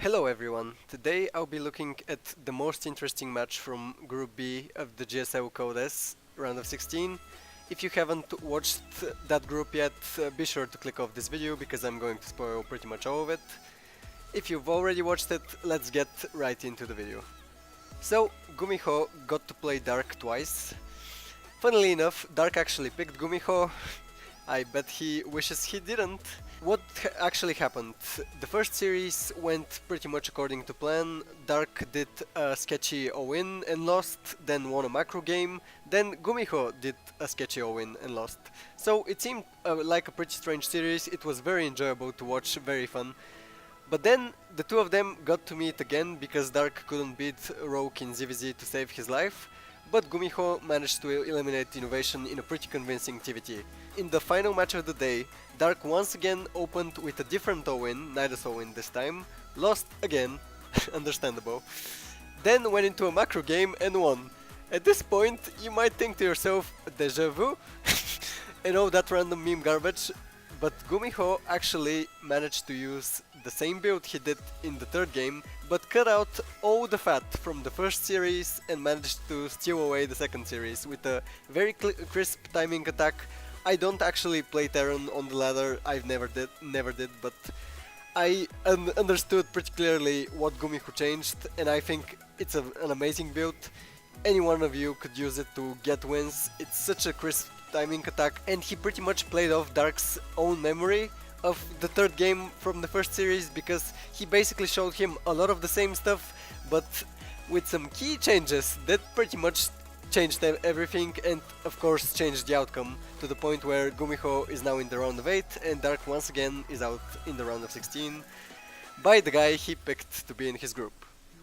Hello everyone, today I'll be looking at the most interesting match from Group B of the GSL Code S round of 16. If you haven't watched that group yet, be sure to click off this video because I'm going to spoil pretty much all of it. If you've already watched it, let's get right into the video. So, GuMiho got to play Dark twice. Funnily enough, Dark actually picked GuMiho. I bet he wishes he didn't. What actually happened? The first series went pretty much according to plan. Dark did a sketchy all-in and lost, then won a macro game. Then GuMiho did a sketchy all-in and lost. So it seemed like a pretty strange series. It was very enjoyable to watch, very fun. But then the two of them got to meet again because Dark couldn't beat Rogue in TvZ to save his life. But GuMiho managed to eliminate Innovation in a pretty convincing TvT. In the final match of the day, Dark once again opened with a different all-in, Nidus all-in this time, lost again, understandable, then went into a macro game and won. At this point, you might think to yourself, deja vu, and all that random meme garbage, but GuMiho actually managed to use the same build he did in the third game, but cut out all the fat from the first series and managed to steal away the second series with a very crisp timing attack. I don't actually play Terran on the ladder, I've never did, but I understood pretty clearly what GuMiho changed, and I think it's an amazing build. Any one of you could use it to get wins. It's such a crisp timing attack, and he pretty much played off Dark's own memory of the third game from the first series, because he basically showed him a lot of the same stuff, but with some key changes that pretty much changed everything, and of course changed the outcome to the point where GuMiho is now in the round of 8 and Dark once again is out in the round of 16 by the guy he picked to be in his group.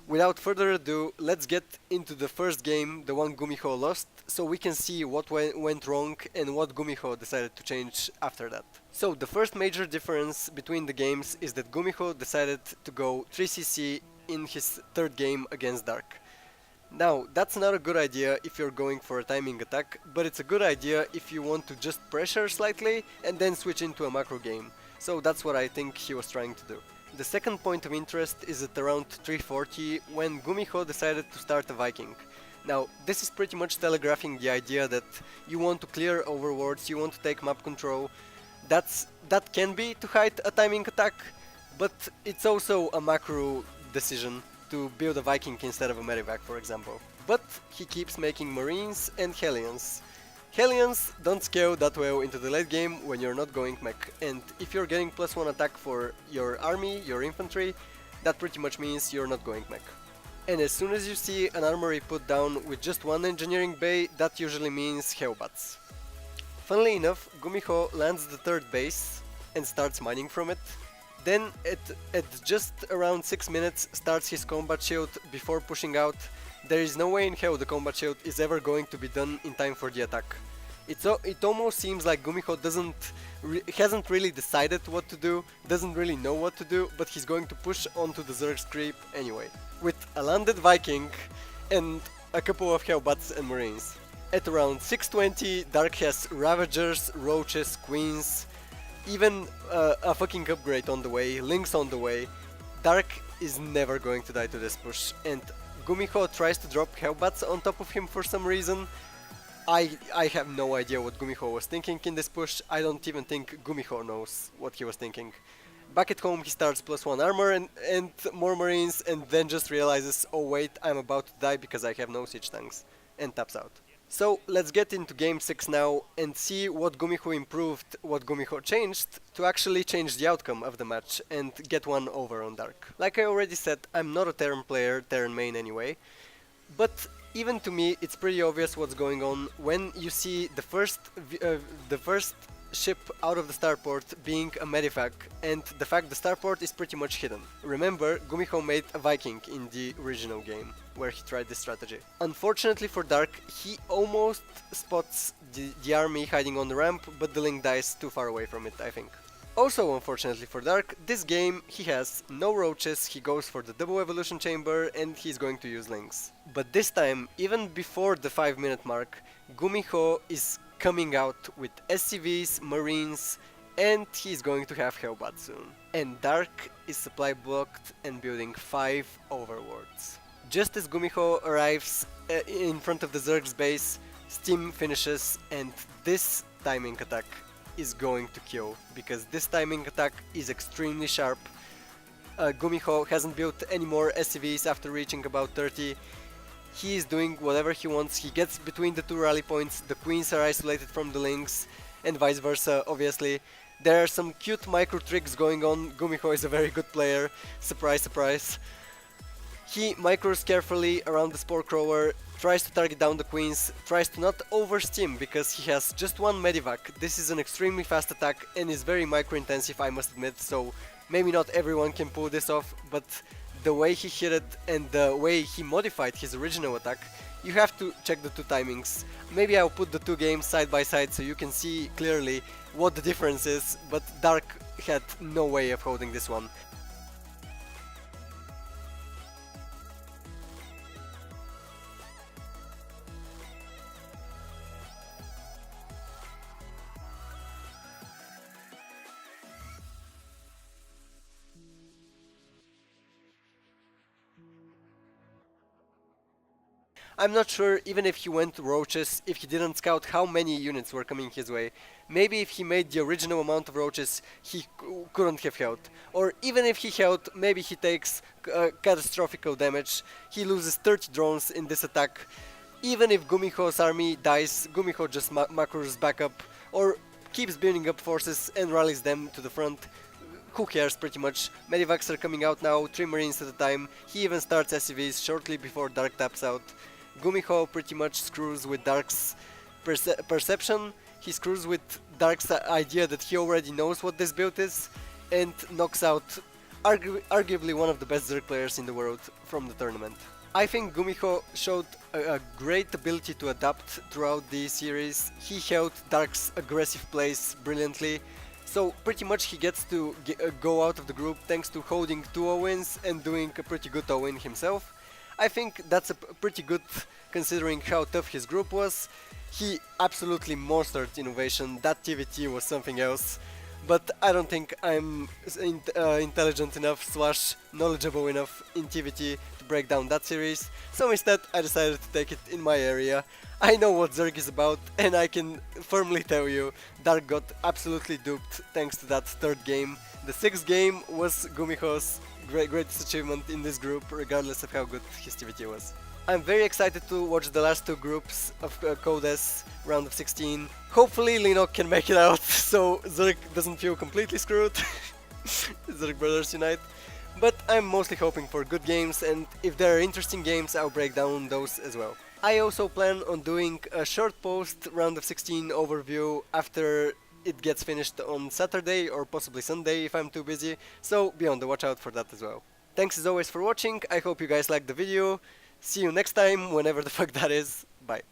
Without further ado, let's get into the first game, the one GuMiho lost, so we can see what went wrong and what GuMiho decided to change after that. So the first major difference between the games is that GuMiho decided to go 3cc in his third game against Dark. Now, that's not a good idea if you're going for a timing attack, but it's a good idea if you want to just pressure slightly and then switch into a macro game. So that's what I think he was trying to do. The second point of interest is at around 340 when GuMiho decided to start a Viking. Now, this is pretty much telegraphing the idea that you want to clear overwards, you want to take map control. That can be to hide a timing attack, but it's also a macro decision to build a Viking instead of a Medivac, for example. But he keeps making Marines and Hellions. Hellions don't scale that well into the late game when you're not going mech, and if you're getting +1 attack for your army, your infantry, that pretty much means you're not going mech. And as soon as you see an armory put down with just one engineering bay, that usually means Hellbats. Funnily enough, GuMiho lands the third base and starts mining from it. Then at just around 6 minutes starts his combat shield before pushing out. There is no way in hell the combat shield is ever going to be done in time for the attack. It almost seems like GuMiho hasn't really decided what to do, doesn't really know what to do, but he's going to push onto the Zergs creep anyway. With a landed Viking and a couple of Hellbats and Marines. At around 620, Dark has Ravagers, Roaches, Queens, even a fucking upgrade on the way, Links on the way. Dark is never going to die to this push, and GuMiho tries to drop Hellbats on top of him for some reason. I have no idea what GuMiho was thinking in this push. I don't even think GuMiho knows what he was thinking. Back at home he starts +1 armor and more Marines, and then just realizes, oh wait, I'm about to die because I have no siege tanks, and taps out. So let's get into game 6 now and see what GuMiho improved, what GuMiho changed to actually change the outcome of the match and get one over on Dark. Like I already said, I'm not a Terran player, Terran main anyway, but even to me it's pretty obvious what's going on when you see the first ship out of the starport being a Medivac, and the fact the starport is pretty much hidden. Remember, GuMiho made a Viking in the original game, where he tried this strategy. Unfortunately for Dark, he almost spots the army hiding on the ramp, but the Link dies too far away from it, I think. Also unfortunately for Dark, this game he has no roaches, he goes for the double evolution chamber and he's going to use Links. But this time, even before the 5-minute mark, GuMiho is coming out with SCVs, Marines, and he's going to have Hellbats soon. And Dark is supply blocked and building 5 overworlds. Just as GuMiho arrives in front of the Zergs base, Steam finishes, and this timing attack is going to kill, because this timing attack is extremely sharp. GuMiho hasn't built any more SCVs after reaching about 30. He is doing whatever he wants, he gets between the two rally points, the queens are isolated from the links, and vice versa, obviously. There are some cute micro tricks going on. GuMiho is a very good player, surprise surprise. He micros carefully around the Spore Crawler, tries to target down the queens, tries to not oversteam because he has just one Medivac. This is an extremely fast attack and is very micro intensive, I must admit, so maybe not everyone can pull this off, but the way he hit it and the way he modified his original attack, you have to check the two timings. Maybe I'll put the two games side by side so you can see clearly what the difference is, but Dark had no way of holding this one. I'm not sure, even if he went to roaches, if he didn't scout how many units were coming his way. Maybe if he made the original amount of roaches, he couldn't have held. Or even if he held, maybe he takes catastrophic damage. He loses 30 drones in this attack. Even if GuMiho's army dies, GuMiho just macros back up, or keeps building up forces and rallies them to the front. Who cares, pretty much. Medivacs are coming out now, 3 marines at a time. He even starts SCVs shortly before Dark taps out. GuMiho pretty much screws with Dark's perception, he screws with Dark's idea that he already knows what this build is, and knocks out arguably one of the best Zerg players in the world from the tournament. I think GuMiho showed a great ability to adapt throughout the series. He held Dark's aggressive plays brilliantly, so pretty much he gets to go out of the group thanks to holding 2 wins and doing a pretty good win himself. I think that's a pretty good considering how tough his group was. He absolutely monstered innovation, that TvZ was something else. But I don't think I'm intelligent enough / knowledgeable enough in TvZ to break down that series, so instead I decided to take it in my area. I know what Zerg is about, and I can firmly tell you, Dark got absolutely duped thanks to that 3rd game. The 6th game was GuMiho's greatest achievement in this group, regardless of how good his TvZ was. I'm very excited to watch the last 2 groups of Codes round of 16. Hopefully Linok can make it out, so Zerg doesn't feel completely screwed. Zerg Brothers Unite. But I'm mostly hoping for good games, and if there are interesting games, I'll break down those as well. I also plan on doing a short post round of 16 overview after it gets finished on Saturday or possibly Sunday if I'm too busy, so be on the watch out for that as well. Thanks as always for watching, I hope you guys liked the video. See you next time, whenever the fuck that is. Bye.